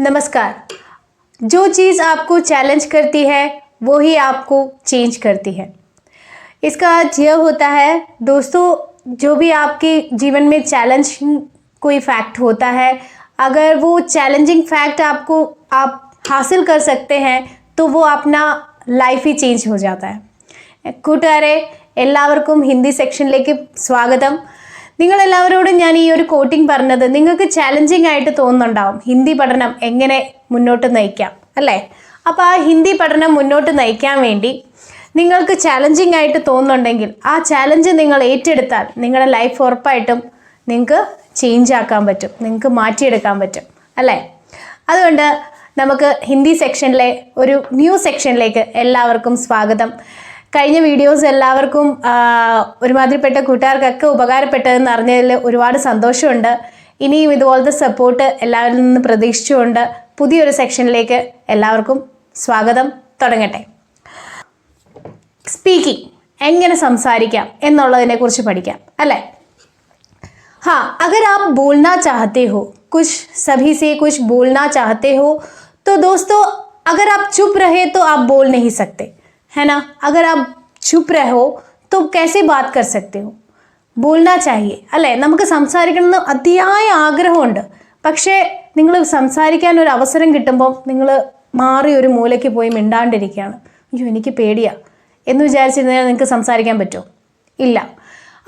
नमस्कार। जो चीज़ आपको चैलेंज करती है वो ही आपको चेंज करती है। इसका अर्थ यह होता है दोस्तों, जो भी आपके जीवन में चैलेंज कोई फैक्ट होता है, अगर वो चैलेंजिंग फैक्ट आप हासिल कर सकते हैं तो वो अपना ലൈഫ് ही ചേഞ്ച് हो जाता है. കൂട്ടുകാരെ, എല്ലാവർക്കും ഹിന്ദി സെക്ഷനിലേക്ക് സ്വാഗതം. നിങ്ങളെല്ലാവരോടും ഞാൻ ഈ ഒരു കോട്ടിംഗ് പറഞ്ഞത് നിങ്ങൾക്ക് ചാലഞ്ചിങ് ആയിട്ട് തോന്നുന്നുണ്ടാവും. ഹിന്ദി പഠനം എങ്ങനെ മുന്നോട്ട് നയിക്കാം അല്ലേ? അപ്പോൾ ആ ഹിന്ദി പഠനം മുന്നോട്ട് നയിക്കാൻ വേണ്ടി നിങ്ങൾക്ക് ചാലഞ്ചിങ് ആയിട്ട് തോന്നുന്നുണ്ടെങ്കിൽ ആ ചാലഞ്ച് നിങ്ങൾ ഏറ്റെടുത്താൽ നിങ്ങളുടെ ലൈഫ് ഉറപ്പായിട്ടും നിങ്ങൾക്ക് ചേഞ്ച് ആക്കാൻ പറ്റും, നിങ്ങൾക്ക് മാറ്റിയെടുക്കാൻ പറ്റും അല്ലേ? അതുകൊണ്ട് നമുക്ക് ഹിന്ദി സെക്ഷനിലെ ഒരു ന്യൂ സെക്ഷനിലേക്ക് എല്ലാവർക്കും സ്വാഗതം. കഴിഞ്ഞ വീഡിയോസ് എല്ലാവർക്കും ഒരുമാതിരിപ്പെട്ട കൂട്ടുകാർക്കൊക്കെ ഉപകാരപ്പെട്ടതെന്ന് അറിഞ്ഞതിൽ ഒരുപാട് സന്തോഷമുണ്ട്. ഇനിയും ഇതുപോലത്തെ സപ്പോർട്ട് എല്ലാവരിൽ നിന്ന് പ്രതീക്ഷിച്ചുകൊണ്ട് പുതിയൊരു സെക്ഷനിലേക്ക് എല്ലാവർക്കും സ്വാഗതം. തുടങ്ങട്ടെ. സ്പീക്കിംഗ്, എങ്ങനെ സംസാരിക്കാം എന്നുള്ളതിനെ കുറിച്ച് പഠിക്കാം അല്ലേ? हाँ, अगर आप बोलना चाहते हो, कुछ सभी से कुछ बोलना चाहते हो, तो दोस्तों अगर आप चुप रहे तो आप बोल नहीं सकते, है ना? अगर आप चुप रहो तो कैसे बात कर सकते हो? बोलना चाहिए അല്ലേ? നമുക്ക് സംസാരിക്കണമെന്ന് അതിയായ ആഗ്രഹമുണ്ട്. പക്ഷേ നിങ്ങൾ സംസാരിക്കാൻ ഒരു അവസരം കിട്ടുമ്പോൾ നിങ്ങൾ മാറി ഒരു മൂലയ്ക്ക് പോയി മിണ്ടാണ്ടിരിക്കുകയാണ്. അയ്യോ എനിക്ക് പേടിയാ എന്ന് വിചാരിച്ചിരുന്നാൽ നിങ്ങൾക്ക് സംസാരിക്കാൻ പറ്റുമോ? ഇല്ല.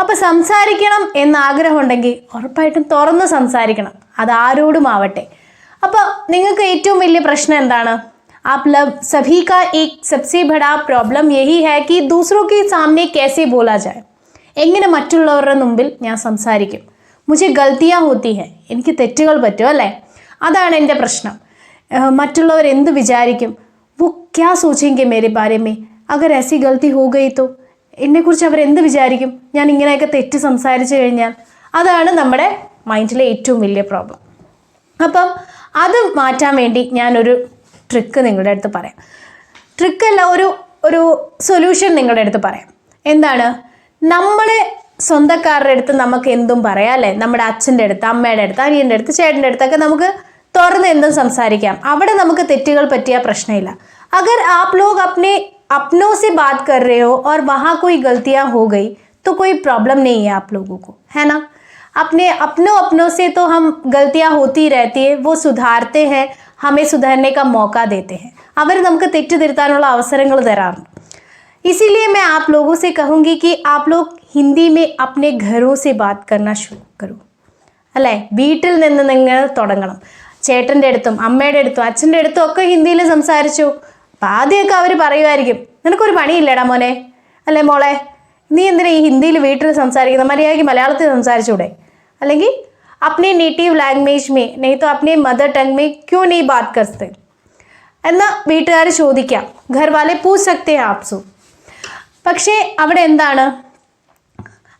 അപ്പോൾ സംസാരിക്കണം എന്ന ആഗ്രഹം ഉണ്ടെങ്കിൽ ഉറപ്പായിട്ടും തുറന്ന് സംസാരിക്കണം, അതാരോടും ആവട്ടെ. അപ്പോൾ നിങ്ങൾക്ക് ഏറ്റവും വലിയ പ്രശ്നം എന്താണ്? आप सभी का एक सबसे बड़ा प्रॉब्लम यही है कि दूसरों के सामने कैसे बोला जाए. എങ്ങനെ മറ്റുള്ളവരുടെ മുമ്പിൽ ഞാൻ സംസാരിക്കും? മുझे ഗൽത്തിയാ ഹോത്തി ഹൈ, എനിക്ക് തെറ്റുകൾ പറ്റും അല്ലേ? അതാണ് എൻ്റെ പ്രശ്നം. മറ്റുള്ളവർ എന്ത് വിചാരിക്കും? वो क्या सोचेंगे मेरे बारे में, अगर ऐसी गलती हो गई तो എന്നെക്കുറിച്ച് അവരെന്ത് വിചാരിക്കും ഞാൻ ഇങ്ങനെയൊക്കെ തെറ്റ് സംസാരിച്ചു കഴിഞ്ഞാൽ? അതാണ് നമ്മുടെ മൈൻഡിലെ ഏറ്റവും വലിയ പ്രോബ്ലം. അപ്പം അത് മാറ്റാൻ വേണ്ടി ഞാനൊരു ട്രിക്ക് നിങ്ങളുടെ അടുത്ത് പറയാം. ട്രിക്കല്ല, ഒരു സൊല്യൂഷൻ നിങ്ങളുടെ അടുത്ത് പറയാം. എന്താണ്? നമ്മളെ സ്വന്തക്കാരുടെ അടുത്ത് നമുക്ക് എന്തും പറയാം അല്ലേ? നമ്മുടെ അച്ഛൻ്റെ അടുത്ത്, അമ്മയുടെ അടുത്ത്, അനിയൻ്റെ അടുത്ത്, ചേട്ടൻ്റെ അടുത്തൊക്കെ നമുക്ക് തുറന്ന് എന്തും സംസാരിക്കാം. അവിടെ നമുക്ക് തെറ്റുകൾ പറ്റിയ പ്രശ്നമില്ല. अगर आप लोग अपनों से बात कर रहे हो और वहाँ कोई गलतियाँ हो गई तो कोई प्रॉब्लम नहीं है आप लोगों को, है ना? अपनों से तो हम गलतियाँ होती रहती है, वो सुधारते हैं, हमें सुधरने का मौका देते हैं. അവർ നമുക്ക് തെറ്റ് തിരുത്താനുള്ള അവസരങ്ങൾ തരാറുണ്ട്. इसीलिए मैं आप लोगों से कहूँगी कि आप लोग हिंदी में अपने घरों से बात करना शुरू करो അല്ലേ? വീട്ടിൽ നിന്ന് നിങ്ങൾ തുടങ്ങണം. ചേട്ടൻ്റെ അടുത്തും അമ്മയുടെ അടുത്തും അച്ഛൻ്റെ അടുത്തും ഒക്കെ ഹിന്ദിയിൽ സംസാരിച്ചു. അപ്പം ആദ്യമൊക്കെ അവർ പറയുമായിരിക്കും, നിനക്കൊരു പണിയില്ലടാ മോനെ അല്ലേ മോളെ, നീ എന്തിനാ ഈ ഹിന്ദിയിൽ വീട്ടിൽ സംസാരിക്കുന്നത്, മര്യാദയ്ക്ക് മലയാളത്തിൽ സംസാരിച്ചൂടെ? അല്ലെങ്കിൽ अपने नेटिव लैंग्वेज में नहीं तो अपने मदर टंग में क्यों नहीं बात करते എന്ന് വീട്ടുകാർ ചോദിക്കാം. घर वाले पूछ सकते हैं आपसे. പക്ഷേ അവിടെ എന്താണ്?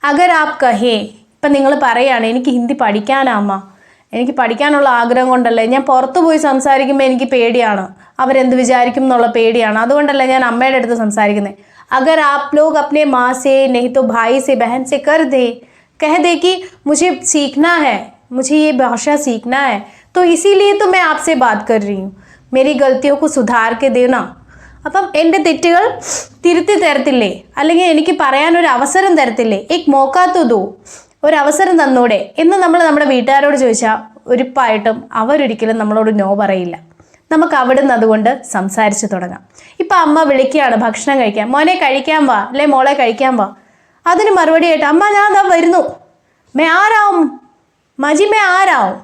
अगर आप कहे, ഇപ്പം നിങ്ങൾ പറയുകയാണ് എനിക്ക് ഹിന്ദി പഠിക്കാനാമ്മ, എനിക്ക് പഠിക്കാനുള്ള ആഗ്രഹം കൊണ്ടല്ലേ, ഞാൻ പുറത്തു പോയി സംസാരിക്കുമ്പോൾ എനിക്ക് പേടിയാണ്, അവരെന്ത് വിചാരിക്കും എന്നുള്ള പേടിയാണ്, അതുകൊണ്ടല്ലേ ഞാൻ അമ്മയുടെ അടുത്ത് സംസാരിക്കുന്നത്. अगर आप लोग अपने माँ से नहीं तो भाई से बहन से कर दे, कह दे कि मुझे सीखना है, मुझे ये भाषा सीखना है, तो इसीलिए तो मैं आपसे बात कर रही हूँ, मेरी गलतियों को सुधार के देना. അപ്പം എൻ്റെ തെറ്റുകൾ തിരുത്തി തരത്തില്ലേ, അല്ലെങ്കിൽ എനിക്ക് പറയാനൊരു അവസരം തരത്തില്ലേ? एक मौका तो दो, ഒരു അവസരം തന്നൂടെ എന്ന് നമ്മൾ നമ്മുടെ വീട്ടുകാരോട് ചോദിച്ചാൽ ഉറപ്പായിട്ടും അവരൊരിക്കലും നമ്മളോട് നോ പറയില്ല. നമുക്ക് അവിടുന്ന് അതുകൊണ്ട് സംസാരിച്ച് തുടങ്ങാം. ഇപ്പം അമ്മ വിളിക്കുകയാണ് ഭക്ഷണം കഴിക്കാൻ, മോനെ കഴിക്കാൻ വാ, അല്ലെ മോളെ കഴിക്കാൻ വാ. അതിന് മറുപടിയായിട്ട് അമ്മ ഞാൻ അതാ വരുന്നു, മേ ആരാവും മജി മേ ആരാവും,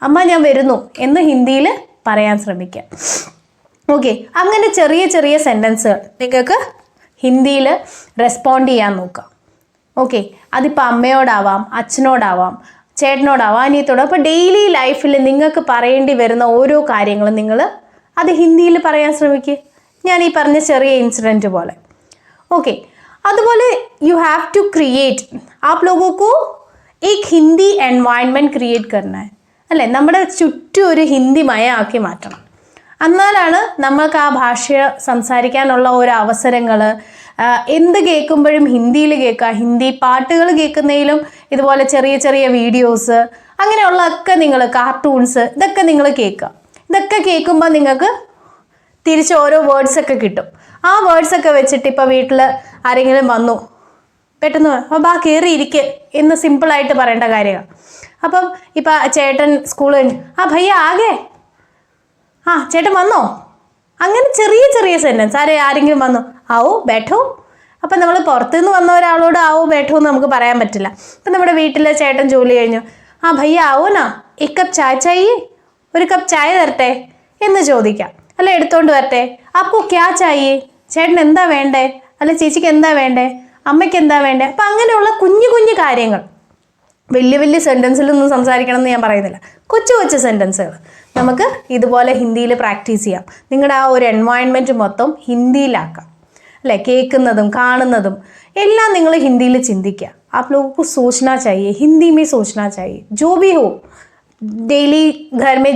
അമ്മ ഞാൻ വരുന്നു എന്ന് ഹിന്ദിയിൽ പറയാൻ ശ്രമിക്കാം. ഓക്കെ, അങ്ങനെ ചെറിയ ചെറിയ സെൻറ്റൻസുകൾ നിങ്ങൾക്ക് ഹിന്ദിയിൽ റെസ്പോണ്ട് ചെയ്യാൻ നോക്കാം. ഓക്കെ, അതിപ്പോൾ അമ്മയോടാവാം, അച്ഛനോടാവാം, ചേട്ടനോടാവാം, അനിയത്തോടാവാം. അപ്പോൾ ഡെയിലി ലൈഫിൽ നിങ്ങൾക്ക് പറയേണ്ടി വരുന്ന ഓരോ കാര്യങ്ങളും നിങ്ങൾ അത് ഹിന്ദിയിൽ പറയാൻ ശ്രമിക്കുക. ഞാൻ ഈ പറഞ്ഞ ചെറിയ ഇൻസിഡൻറ്റ് പോലെ. ഓക്കെ, അതുപോലെ യു ഹാവ് ടു ക്രിയേറ്റ്, आप लोगों को एक हिंदी एनवायरनमेंट क्रिएट करना है അല്ലേ? നമ്മുടെ ചുറ്റും ഒരു ഹിന്ദി മയമാക്കി മാറ്റണം. എന്നാലാണ് നമ്മൾക്ക് ആ ഭാഷ സംസാരിക്കാനുള്ള ഓരോ അവസരങ്ങൾ, എന്ത് കേൾക്കുമ്പോഴും ഹിന്ദിയിൽ കേൾക്കുക, ഹിന്ദി പാട്ടുകൾ കേൾക്കുന്നതിലും ഇതുപോലെ ചെറിയ ചെറിയ വീഡിയോസ് അങ്ങനെയുള്ളതൊക്കെ നിങ്ങൾ, കാർട്ടൂൺസ്, ഇതൊക്കെ നിങ്ങൾ കേൾക്കുക. ഇതൊക്കെ ഇതൊക്കെ കേൾക്കുമ്പോൾ നിങ്ങൾക്ക് തിരിച്ച് ഓരോ വേർഡ്സൊക്കെ കിട്ടും. ആ വേർഡ്സൊക്കെ വെച്ചിട്ട് ഇപ്പോൾ വീട്ടിൽ ആരെങ്കിലും വന്നു പെട്ടെന്ന് ബാ കയറി ഇരിക്കുക എന്ന് സിമ്പിളായിട്ട് പറയേണ്ട കാര്യമാണ്. അപ്പം ഇപ്പം ചേട്ടൻ സ്കൂൾ കഴിഞ്ഞ് ഭയ്യ ആകെ ചേട്ടൻ വന്നോ, അങ്ങനെ ചെറിയ ചെറിയ സെൻറ്റൻസ്. ആരെങ്കിലും വന്നു ആവോ ബേഠോ. അപ്പം നമ്മൾ പുറത്തുനിന്ന് വന്ന ഒരാളോട് ആവോ ബേഠോ എന്ന് നമുക്ക് പറയാൻ പറ്റില്ല. ഇപ്പം നമ്മുടെ വീട്ടിൽ ചേട്ടൻ ജോലി കഴിഞ്ഞു ഭയ്യ ആവോ നാ എക് കപ്പ് ചായ ചായേ, ഒരു കപ്പ് ചായ തരട്ടെ എന്ന് ചോദിക്കാം. അല്ല എടുത്തോണ്ട് വരട്ടെ, അപ്പോൾ ക്യാ ചായേ, ചേട്ടൻ എന്താ വേണ്ടേ, അല്ല ചേച്ചിക്ക് എന്താ വേണ്ടേ, അമ്മയ്ക്ക് എന്താ വേണ്ടേ. അപ്പം അങ്ങനെയുള്ള കുഞ്ഞു കുഞ്ഞു കാര്യങ്ങൾ, വലിയ വലിയ സെൻറ്റൻസിലൊന്നും സംസാരിക്കണം എന്ന് ഞാൻ പറയുന്നില്ല, കൊച്ചു കൊച്ചു സെൻറ്റൻസുകൾ നമുക്ക് ഇതുപോലെ ഹിന്ദിയിൽ പ്രാക്ടീസ് ചെയ്യാം. നിങ്ങളുടെ ആ ഒരു എൻവയോൺമെൻറ്റ് മൊത്തം ഹിന്ദിയിലാക്കാം അല്ലേ. കേൾക്കുന്നതും കാണുന്നതും എല്ലാം നിങ്ങൾ ഹിന്ദിയിൽ ചിന്തിക്കുക. आप लोगों को सोचना चाहिए, हिंदी में सोचना चाहिए. जो भी हो, डेली घर में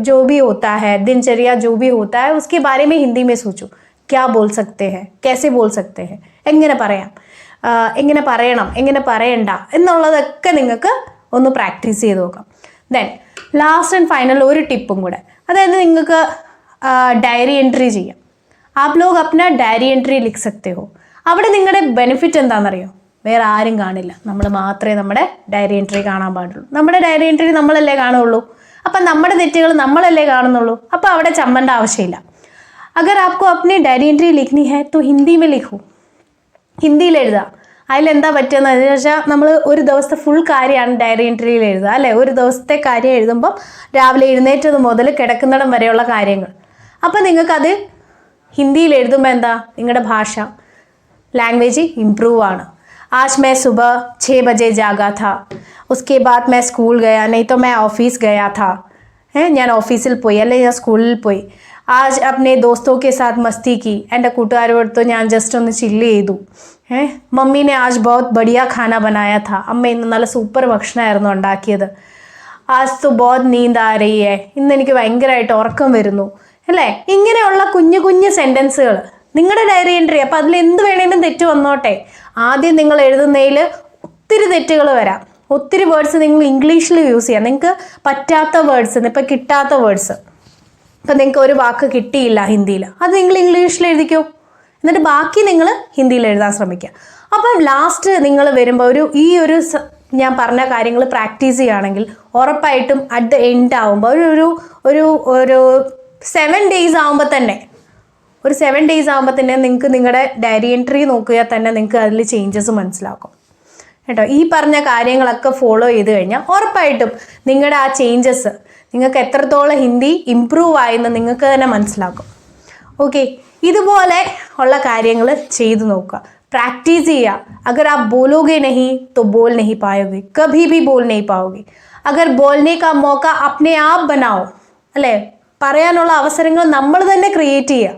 जो भी होता है, दिनचर्या जो भी होता है, उसके बारे में हिंदी में सोचो. क्या बोल सकते हैं, कैसे बोल सकते हैं, എങ്ങനെ പറയാം, എങ്ങനെ പറയണം, എങ്ങനെ പറയണ്ട എന്നുള്ളതൊക്കെ നിങ്ങൾക്ക് ഒന്ന് പ്രാക്ടീസ് ചെയ്ത് നോക്കാം. ദെൻ ലാസ്റ്റ് ആൻഡ് ഫൈനൽ ഒരു ടിപ്പും കൂടെ, അതായത് നിങ്ങൾക്ക് ഡയറി എൻട്രി ചെയ്യാം. आप लोग अपना ഡയറി എൻട്രി ലിഖ് सकते हो. അവിടെ നിങ്ങളുടെ ബെനിഫിറ്റ് എന്താണെന്നറിയോ, വേറെ ആരും കാണില്ല, നമ്മൾ മാത്രമേ നമ്മുടെ ഡയറി എൻട്രി കാണാൻ പാടുള്ളൂ. നമ്മുടെ ഡയറി എൻട്രി നമ്മളല്ലേ കാണുള്ളൂ. അപ്പം നമ്മുടെ തെറ്റുകൾ നമ്മളല്ലേ കാണുന്നുള്ളൂ. അപ്പോൾ അവിടെ ചമ്മേണ്ട ആവശ്യമില്ല. अगर आपको अपनी डायरी एंट्री लिखनी है तो हिंदी में लिखो. ഹിന്ദിയിൽ എഴുതുക. അതിലെന്താ പറ്റുമെന്ന് വെച്ചാൽ നമ്മൾ ഒരു ദിവസത്തെ ഫുൾ കാര്യമാണ് ഡയറി എൻട്രിയിൽ എഴുതുക അല്ലേ. ഒരു ദിവസത്തെ കാര്യം എഴുതുമ്പം രാവിലെ എഴുന്നേറ്റത് മുതൽ കിടക്കുന്നിടം വരെയുള്ള കാര്യങ്ങൾ. അപ്പം നിങ്ങൾക്കത് ഹിന്ദിയിൽ എഴുതുമ്പോൾ എന്താ, നിങ്ങളുടെ ഭാഷ लैंग्वेज इम्प्रूव आना. आज मैं सुबह 6 बजे जागा था, उसके बाद मैं स्कूल गया, नहीं तो मैं ऑफिस गया था. ഞാൻ ഓഫീസിൽ പോയി അല്ലെങ്കിൽ ഞാൻ സ്കൂളിൽ പോയി. ആജ് अपने दोस्तों के साथ मस्ती की, എൻ്റെ കൂട്ടുകാരോടൊത്ത് ഞാൻ ജസ്റ്റ് ഒന്ന് ചില്ല് ചെയ്തു. മമ്മി ने आज बहुत बढ़िया खाना बनाया था, അമ്മ ഇന്ന് നല്ല സൂപ്പർ ഭക്ഷണമായിരുന്നു ഉണ്ടാക്കിയത്. ആജ് तो बहुत नींद आ रही है, ഇന്ന് എനിക്ക് ഭയങ്കരമായിട്ട് ഉറക്കം വരുന്നു അല്ലേ. ഇങ്ങനെയുള്ള കുഞ്ഞു കുഞ്ഞു സെൻറ്റൻസുകൾ നിങ്ങളുടെ ഡയറി എൻട്രി. അപ്പോൾ അതിൽ എന്ത് വേണേലും തെറ്റ് വന്നോട്ടെ. ആദ്യം നിങ്ങൾ എഴുതുന്നതിൽ ഒത്തിരി തെറ്റുകൾ വരാം, ഒത്തിരി വേർഡ്സ് നിങ്ങൾ ഇംഗ്ലീഷിൽ യൂസ് ചെയ്യാം. നിങ്ങൾക്ക് പറ്റാത്ത വേർഡ്സ്, ഇപ്പം കിട്ടാത്ത വേർഡ്സ്, ഇപ്പം നിങ്ങൾക്ക് ഒരു വാക്ക് കിട്ടിയില്ല ഹിന്ദിയിൽ, അത് നിങ്ങൾ ഇംഗ്ലീഷിൽ എഴുതിക്കോ. എന്നിട്ട് ബാക്കി നിങ്ങൾ ഹിന്ദിയിൽ എഴുതാൻ ശ്രമിക്കുക. അപ്പം ലാസ്റ്റ് നിങ്ങൾ വരുമ്പോൾ ഈ ഒരു ഞാൻ പറഞ്ഞ കാര്യങ്ങൾ പ്രാക്ടീസ് ചെയ്യുകയാണെങ്കിൽ ഉറപ്പായിട്ടും അറ്റ് ദ എൻഡ് ആകുമ്പോൾ ഒരു 7 days ആകുമ്പോൾ തന്നെ നിങ്ങൾക്ക് നിങ്ങളുടെ ഡയറി എൻട്രി നോക്കിയാൽ തന്നെ നിങ്ങൾക്ക് അതിൽ ചേഞ്ചസ് മനസ്സിലാക്കും കേട്ടോ. ഈ പറഞ്ഞ കാര്യങ്ങളൊക്കെ ഫോളോ ചെയ്ത് കഴിഞ്ഞാൽ ഉറപ്പായിട്ടും നിങ്ങളുടെ ആ ചേഞ്ചസ്, നിങ്ങൾക്ക് എത്രത്തോളം ഹിന്ദി ഇംപ്രൂവ് ആയെന്ന് നിങ്ങൾക്ക് തന്നെ മനസ്സിലാക്കും. ഓക്കെ, ഇതുപോലെ ഉള്ള കാര്യങ്ങൾ ചെയ്തു നോക്കുക, പ്രാക്ടീസ് ചെയ്യുക. अगर आप बोलोगे नहीं तो बोल नहीं पाओगे, कभी भी बोल नहीं पाओगे. अगर बोलने का मौका अपने आप बनाओ അല്ലേ, പറയാനുള്ള അവസരങ്ങൾ നമ്മൾ തന്നെ ക്രിയേറ്റ് ചെയ്യുക.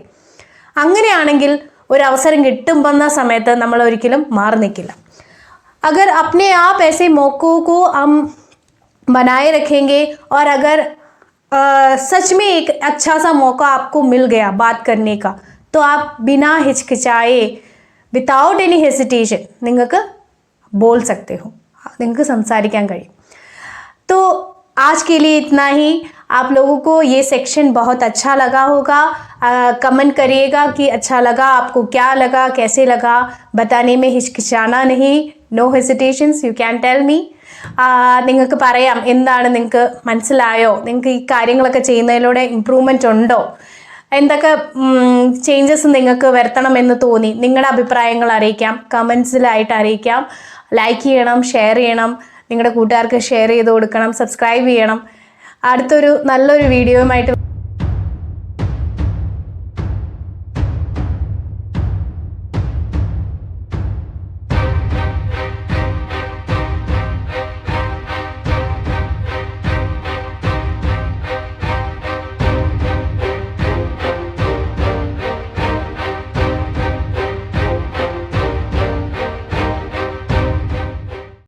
അങ്ങനെയാണെങ്കിൽ ഒരു അവസരം കിട്ടുമ്പോൾ സമയത്ത് നമ്മൾ ഒരിക്കലും മാറി നിൽക്കില്ല. अगर अपने आप ऐसे मौक़ों को हम बनाए रखेंगे और अगर सच में एक अच्छा सा मौका आपको मिल गया बात करने का, तो आप बिना हिचकिचाए, विदाउट एनी हेसिटेशन നിങ്ങൾക്ക് बोल सकते हो, നിങ്ങൾക്ക് സംസാരിക്കാൻ കഴിയും. तो आज के लिए इतना ही. आप लोगों को ये सेक्शन बहुत अच्छा लगा होगा. कमेंट करिएगा कि अच्छा लगा, आपको क्या लगा, कैसे लगा. बताने में हिचकिचाना नहीं, no hesitations, you can tell me. നിങ്ങൾക്ക് പറയാം എന്താണ് നിങ്ങൾക്ക് മനസ്സിലായോ, നിങ്ങൾക്ക് ഈ കാര്യങ്ങളൊക്കെ ചെയ്യുന്നതിലൂടെ ഇമ്പ്രൂവ്മെൻ്റ് ഉണ്ടോ, എന്തൊക്കെ ചേഞ്ചസ് നിങ്ങൾക്ക് വരുത്തണമെന്ന് തോന്നി. നിങ്ങളുടെ അഭിപ്രായങ്ങൾ അറിയിക്കാം, കമൻസിലായിട്ട് അറിയിക്കാം. ലൈക്ക് ചെയ്യണം, ഷെയർ ചെയ്യണം, നിങ്ങളുടെ കൂട്ടുകാർക്ക് ഷെയർ ചെയ്ത് കൊടുക്കണം, സബ്സ്ക്രൈബ് ചെയ്യണം. അടുത്തൊരു നല്ലൊരു വീഡിയോയുമായിട്ട്